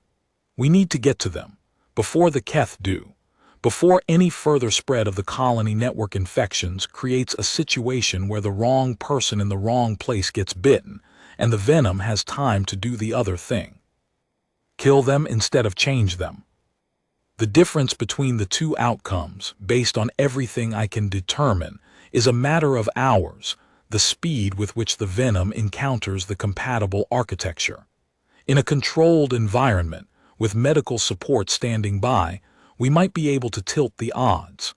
We need to get to them, before the Keth do, before any further spread of the colony network infections creates a situation where the wrong person in the wrong place gets bitten, and the venom has time to do the other thing. Kill them instead of change them. The difference between the 2 outcomes, based on everything I can determine, is a matter of hours, the speed with which the venom encounters the compatible architecture. In a controlled environment, with medical support standing by, we might be able to tilt the odds.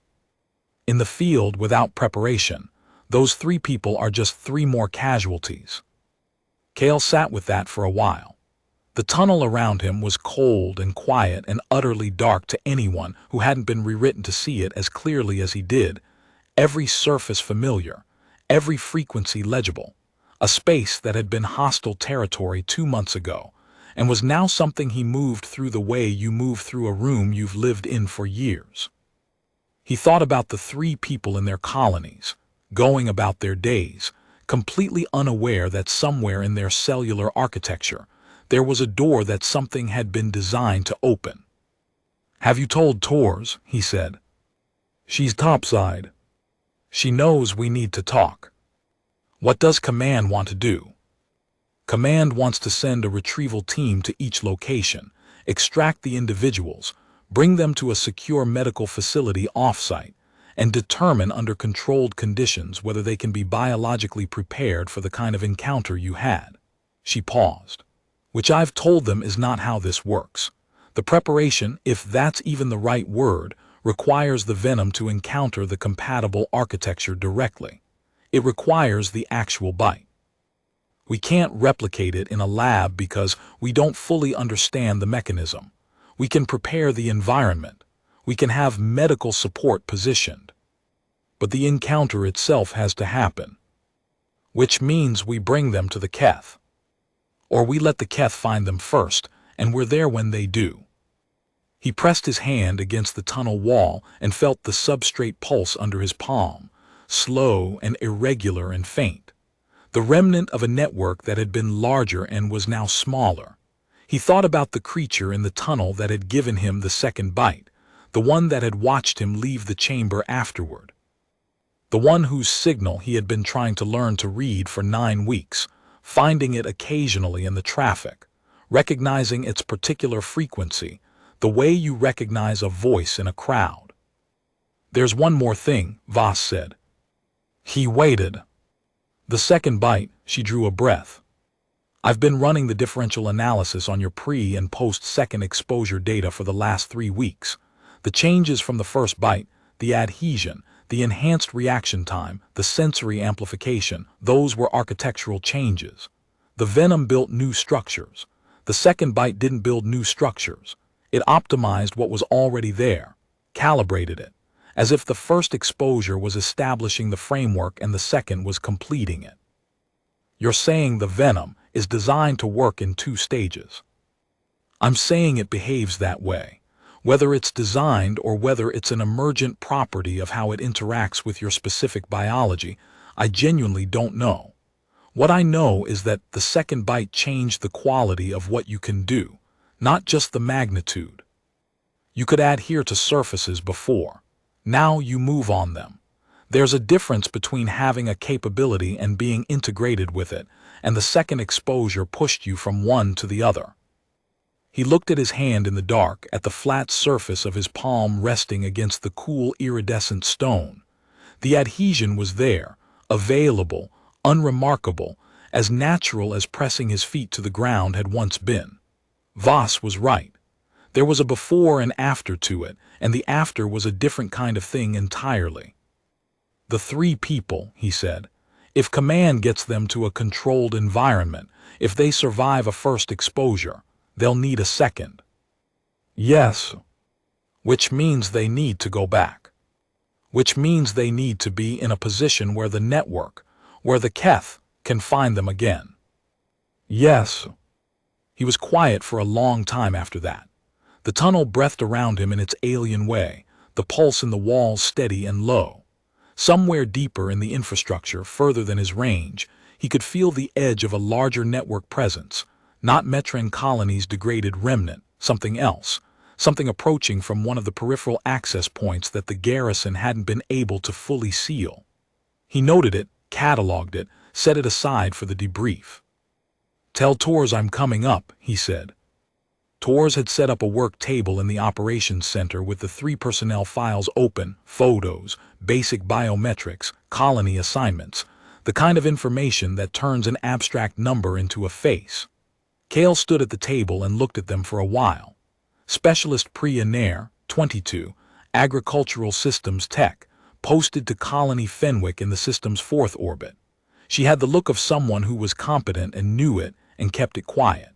In the field without preparation, those 3 people are just 3 more casualties. Kale sat with that for a while. The tunnel around him was cold and quiet and utterly dark to anyone who hadn't been rewritten to see it as clearly as he did, every surface familiar, every frequency legible, a space that had been hostile territory 2 months ago, and was now something he moved through the way you move through a room you've lived in for years. He thought about the 3 people in their colonies, going about their days, completely unaware that somewhere in their cellular architecture, there was a door that something had been designed to open. "Have you told Tors?" he said. "She's topside. She knows we need to talk." "What does Command want to do?" "Command wants to send a retrieval team to each location, extract the individuals, bring them to a secure medical facility off-site, and determine under controlled conditions whether they can be biologically prepared for the kind of encounter you had." She paused. "Which I've told them is not how this works. The preparation, if that's even the right word, requires the venom to encounter the compatible architecture directly. It requires the actual bite. We can't replicate it in a lab because we don't fully understand the mechanism. We can prepare the environment. We can have medical support positioned. But the encounter itself has to happen. Which means we bring them to the Keth. Or we let the Keth find them first, and we're there when they do." He pressed his hand against the tunnel wall and felt the substrate pulse under his palm, slow and irregular and faint. The remnant of a network that had been larger and was now smaller. He thought about the creature in the tunnel that had given him the second bite, the one that had watched him leave the chamber afterward. The one whose signal he had been trying to learn to read for 9 weeks, finding it occasionally in the traffic, recognizing its particular frequency, the way you recognize a voice in a crowd. "There's one more thing," Voss said. He waited. "The second bite," she drew a breath. "I've been running the differential analysis on your pre- and post-second exposure data for the last 3 weeks. The changes from the first bite, the adhesion, the enhanced reaction time, the sensory amplification, those were architectural changes. The venom built new structures. The second bite didn't build new structures. It optimized what was already there, calibrated it, as if the first exposure was establishing the framework and the second was completing it. You're saying the venom is designed to work in 2 stages. I'm saying it behaves that way. Whether it's designed or whether it's an emergent property of how it interacts with your specific biology, I genuinely don't know. What I know is that the second bite changed the quality of what you can do, not just the magnitude. You could adhere to surfaces before. Now you move on them. There's a difference between having a capability and being integrated with it, and the second exposure pushed you from one to the other." He looked at his hand in the dark, at the flat surface of his palm resting against the cool iridescent stone. The adhesion was there, available, unremarkable, as natural as pressing his feet to the ground had once been. Voss was right. There was a before and after to it, and the after was a different kind of thing entirely. "The 3 people," he said. "If command gets them to a controlled environment, if they survive a first exposure, they'll need a second." "Yes. Which means they need to go back. Which means they need to be in a position where the network, where the Keth, can find them again." "Yes." He was quiet for a long time after that. The tunnel breathed around him in its alien way, the pulse in the walls steady and low. Somewhere deeper in the infrastructure, further than his range, he could feel the edge of a larger network presence, not Metran Colony's degraded remnant, something else, something approaching from one of the peripheral access points that the garrison hadn't been able to fully seal. He noted it, cataloged it, set it aside for the debrief. "Tell Tors I'm coming up," he said. Tors had set up a work table in the operations center with the 3 personnel files open, photos, basic biometrics, colony assignments, the kind of information that turns an abstract number into a face. Kale stood at the table and looked at them for a while. Specialist Pre-Nair, 22, Agricultural Systems Tech, posted to Colony Fenwick in the system's 4th orbit. She had the look of someone who was competent and knew it and kept it quiet.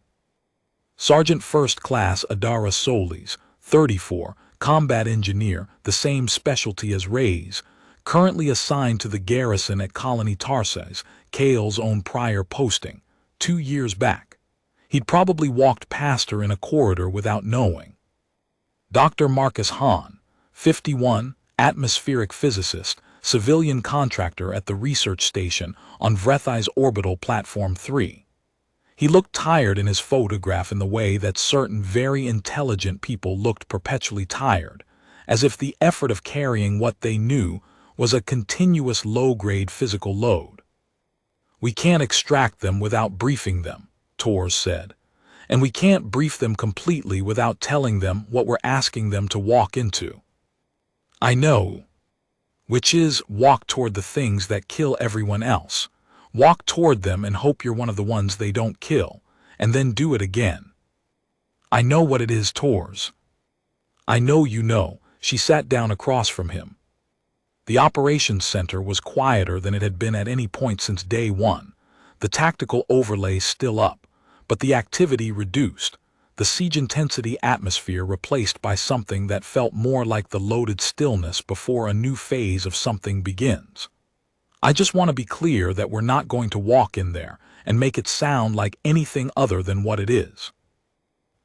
Sergeant First Class Adara Solis, 34, Combat Engineer, the same specialty as Ray's, currently assigned to the garrison at Colony Tarses, Kale's own prior posting, 2 years back. He'd probably walked past her in a corridor without knowing. Dr. Marcus Hahn, 51, atmospheric physicist, civilian contractor at the research station on Vrethai's orbital platform 3. He looked tired in his photograph in the way that certain very intelligent people looked perpetually tired, as if the effort of carrying what they knew was a continuous low-grade physical load. "We can't extract them without briefing them," Tors said, "and we can't brief them completely without telling them what we're asking them to walk into. I know. Which is, walk toward the things that kill everyone else. Walk toward them and hope you're one of the ones they don't kill, and then do it again. I know what it is, Tors. I know you know." She sat down across from him. The operations center was quieter than it had been at any point since day 1. The tactical overlay still up, but the activity reduced, the siege intensity atmosphere replaced by something that felt more like the loaded stillness before a new phase of something begins. "I just want to be clear that we're not going to walk in there and make it sound like anything other than what it is."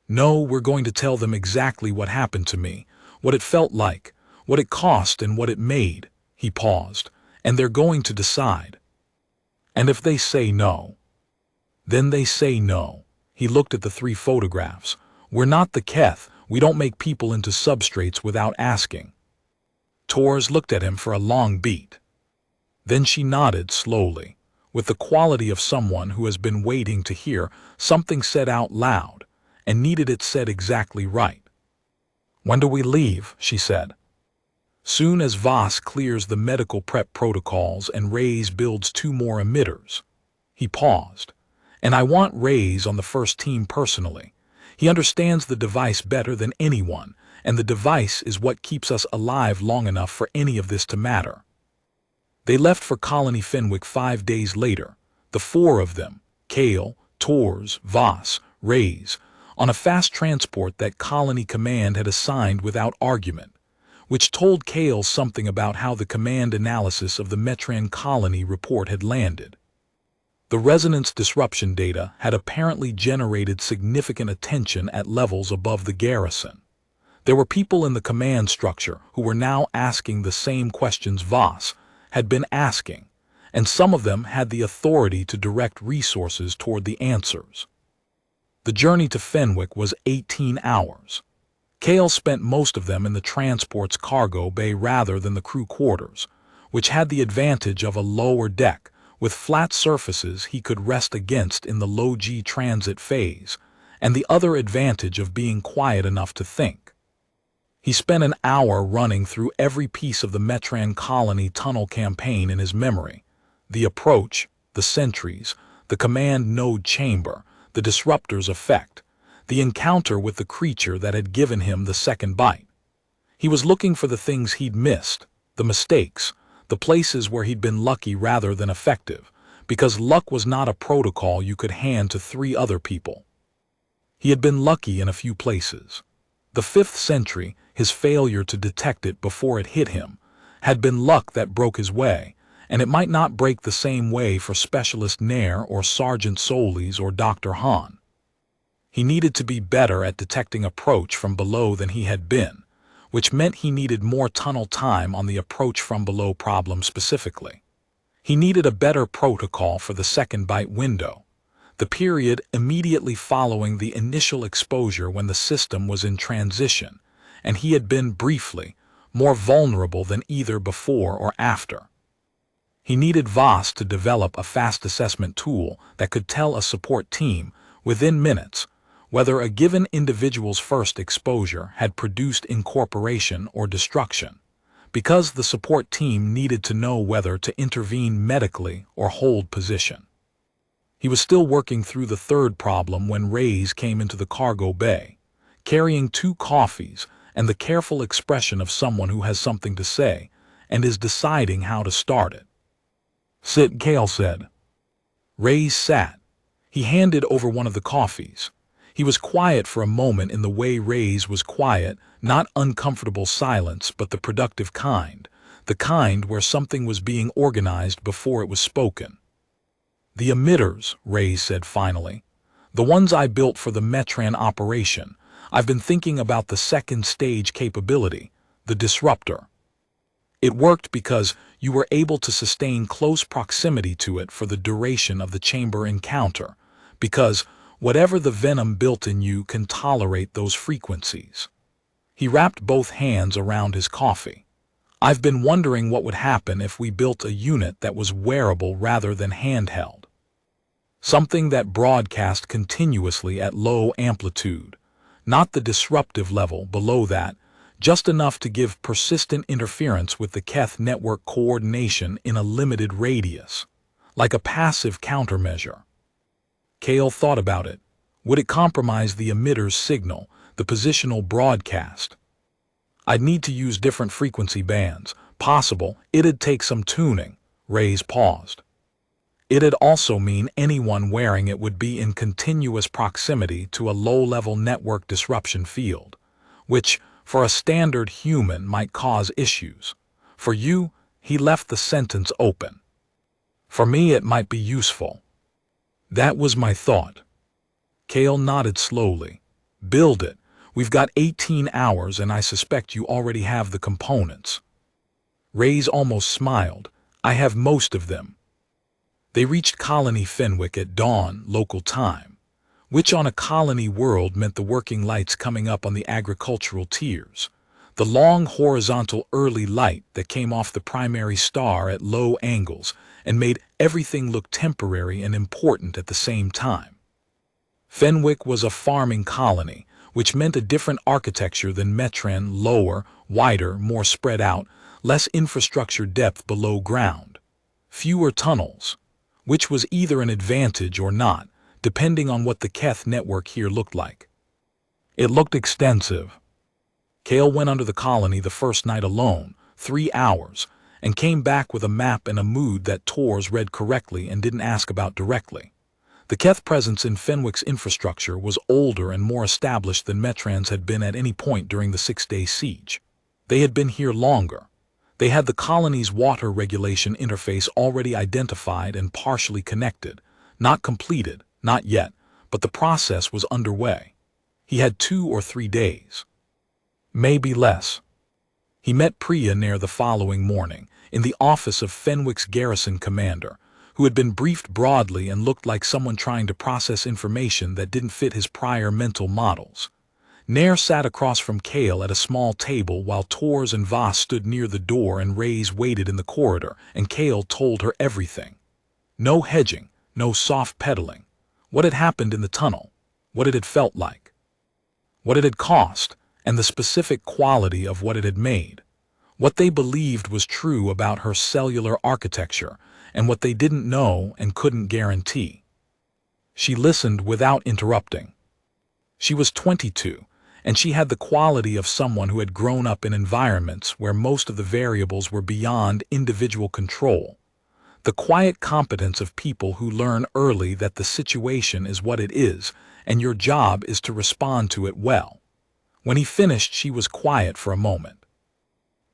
No, we're going to tell them exactly what happened to me, what it felt like, what it cost and what it made. He paused. And they're going to decide. And if they say no, then they say no. He looked at the 3 photographs. We're not the Keth. We don't make people into substrates without asking. Tors looked at him for a long beat. Then she nodded slowly, with the quality of someone who has been waiting to hear something said out loud and needed it said exactly right. When do we leave? She said. Soon as Voss clears the medical prep protocols and Reyes builds 2 more emitters. He paused. And I want Reyes on the first team personally. He understands the device better than anyone, and the device is what keeps us alive long enough for any of this to matter. They left for Colony Fenwick 5 days later, the 4 of them, Kale, Tors, Voss, Reyes, on a fast transport that Colony Command had assigned without argument, which told Kale something about how the command analysis of the Metran colony report had landed. The resonance disruption data had apparently generated significant attention at levels above the garrison. There were people in the command structure who were now asking the same questions Voss had been asking, and some of them had the authority to direct resources toward the answers. The journey to Fenwick was 18 hours. Kale spent most of them in the transport's cargo bay rather than the crew quarters, which had the advantage of a lower deck with flat surfaces he could rest against in the low-G transit phase, and the other advantage of being quiet enough to think. He spent an hour running through every piece of the Metran colony tunnel campaign in his memory: the approach, the sentries, the command node chamber, the disruptor's effect, the encounter with the creature that had given him the second bite. He was looking for the things he'd missed, the mistakes, the places where he'd been lucky rather than effective, because luck was not a protocol you could hand to 3 other people. He had been lucky in a few places. The 5th sentry, his failure to detect it before it hit him, had been luck that broke his way, and it might not break the same way for Specialist Nair or Sergeant Solis or Dr. Hahn. He needed to be better at detecting approach from below than he had been, which meant he needed more tunnel time on the approach from below problem specifically. He needed a better protocol for the second bite window, the period immediately following the initial exposure when the system was in transition, and he had been briefly more vulnerable than either before or after. He needed Voss to develop a fast assessment tool that could tell a support team within minutes whether a given individual's first exposure had produced incorporation or destruction, because the support team needed to know whether to intervene medically or hold position. He was still working through the 3rd problem when Reyes came into the cargo bay, carrying 2 coffees and the careful expression of someone who has something to say and is deciding how to start it. Sit, Kale said. Reyes sat. He handed over one of the coffees. He was quiet for a moment in the way Reyes was quiet, not uncomfortable silence, but the productive kind, the kind where something was being organized before it was spoken. The emitters, Reyes said finally. The ones I built for the Metran operation. I've been thinking about the 2nd stage capability, the disruptor. It worked because you were able to sustain close proximity to it for the duration of the chamber encounter, because whatever the venom built in you can tolerate those frequencies. He wrapped both hands around his coffee. I've been wondering what would happen if we built a unit that was wearable rather than handheld. Something that broadcast continuously at low amplitude, not the disruptive level below that, just enough to give persistent interference with the Keth network coordination in a limited radius, like a passive countermeasure. Kale thought about it. Would it compromise the emitter's signal, the positional broadcast? I'd need to use different frequency bands. Possible, it'd take some tuning. Reyes paused. It'd also mean anyone wearing it would be in continuous proximity to a low-level network disruption field, which, for a standard human, might cause issues. For you, he left the sentence open. For me, it might be useful. That was my thought. Kale nodded slowly. Build it. We've got 18 hours and I suspect you already have the components. Reyes almost smiled. I have most of them. They reached Colony Fenwick at dawn, local time, which on a colony world meant the working lights coming up on the agricultural tiers, the long horizontal early light that came off the primary star at low angles and made everything look temporary and important at the same time. Fenwick was a farming colony, which meant a different architecture than Metran, lower, wider, more spread out, less infrastructure depth below ground, fewer tunnels, which was either an advantage or not, depending on what the Keth network here looked like. It looked extensive. Cale went under the colony the first night alone, 3 hours, and came back with a map and a mood that Tors read correctly and didn't ask about directly. The Keth presence in Fenwick's infrastructure was older and more established than Metran's had been at any point during the 6-day siege. They had been here longer. They had the colony's water regulation interface already identified and partially connected, not completed, not yet, but the process was underway. He had 2 or 3 days. Maybe less. He met Priya near the following morning, in the office of Fenwick's garrison commander, who had been briefed broadly and looked like someone trying to process information that didn't fit his prior mental models. Nair sat across from Cale at a small table while Tors and Voss stood near the door and Reyes waited in the corridor, and Cale told her everything. No hedging, no soft pedaling. What had happened in the tunnel, what it had felt like, what it had cost, and the specific quality of what it had made. What they believed was true about her cellular architecture, and what they didn't know and couldn't guarantee. She listened without interrupting. She was 22, and she had the quality of someone who had grown up in environments where most of the variables were beyond individual control. The quiet competence of people who learn early that the situation is what it is, and your job is to respond to it well. When he finished, she was quiet for a moment.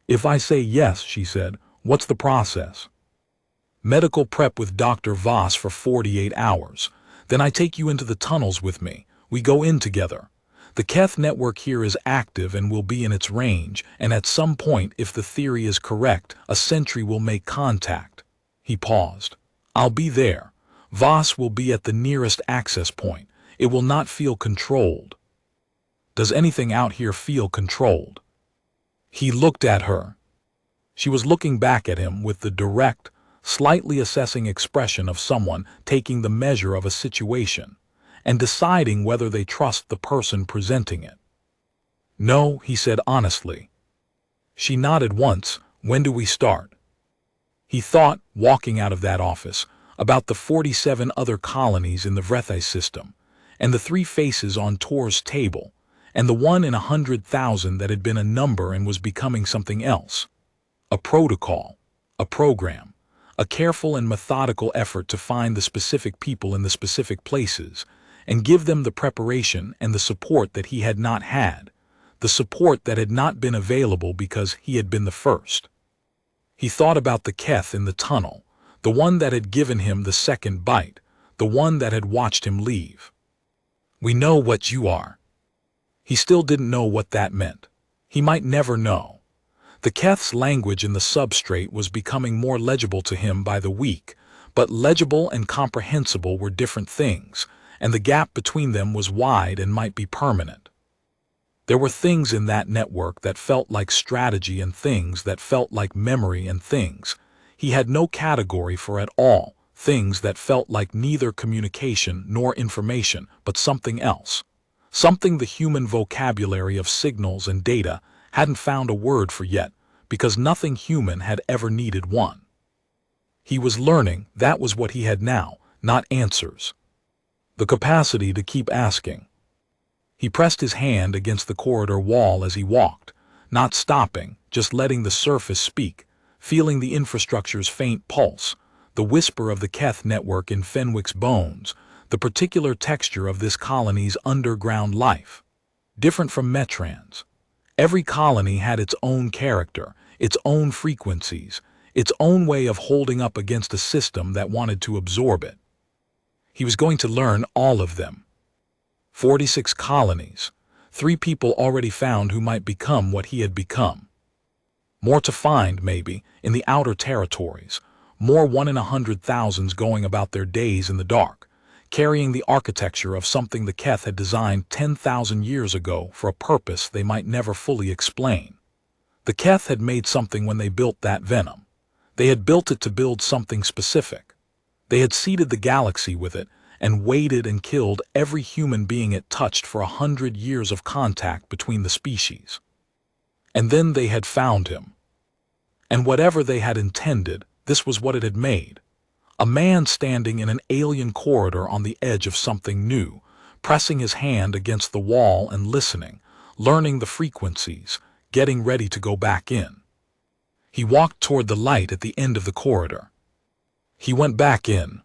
If I say yes, she said, what's the process? Medical prep with Dr. Voss for 48 hours. Then I take you into the tunnels with me. We go in together. The Keth network here is active and will be in its range, and at some point, if the theory is correct, a sentry will make contact. He paused. I'll be there. Voss will be at the nearest access point. It will not feel controlled. Does anything out here feel controlled? He looked at her. She was looking back at him with the direct, slightly assessing expression of someone taking the measure of a situation and deciding whether they trust the person presenting it. No, he said honestly. She nodded once. When do we start? He thought, walking out of that office, about the 47 other colonies in the Vrethe system, and the 3 faces on Tor's table, and the 1 in 100,000 that had been a number and was becoming something else. A protocol, a program, a careful and methodical effort to find the specific people in the specific places, and give them the preparation and the support that he had not had, the support that had not been available because he had been the first. He thought about the Keth in the tunnel, the one that had given him the second bite, the one that had watched him leave. We know what you are. He still didn't know what that meant. He might never know. The Keth's language in the substrate was becoming more legible to him by the week, but legible and comprehensible were different things, and the gap between them was wide and might be permanent. There were things in that network that felt like strategy and things that felt like memory and things he had no category for at all, things that felt like neither communication nor information, but something else. Something the human vocabulary of signals and data hadn't found a word for yet, because nothing human had ever needed one. He was learning. That was what he had now, not answers. The capacity to keep asking. He pressed his hand against the corridor wall as he walked, not stopping, just letting the surface speak, feeling the infrastructure's faint pulse, the whisper of the Keth network in Fenwick's bones, the particular texture of this colony's underground life. Different from Metran's. Every colony had its own character, its own frequencies, its own way of holding up against a system that wanted to absorb it. He was going to learn all of them. 46 colonies. 3 people already found who might become what he had become. More to find, maybe, in the outer territories. More 1 in 100,000s going about their days in the dark, carrying the architecture of something the Keth had designed 10,000 years ago for a purpose they might never fully explain. The Keth had made something when they built that venom. They had built it to build something specific. They had seeded the galaxy with it and waited and killed every human being it touched for 100 years of contact between the species. And then they had found him. And whatever they had intended, this was what it had made. A man standing in an alien corridor on the edge of something new, pressing his hand against the wall and listening, learning the frequencies, getting ready to go back in. He walked toward the light at the end of the corridor. He went back in,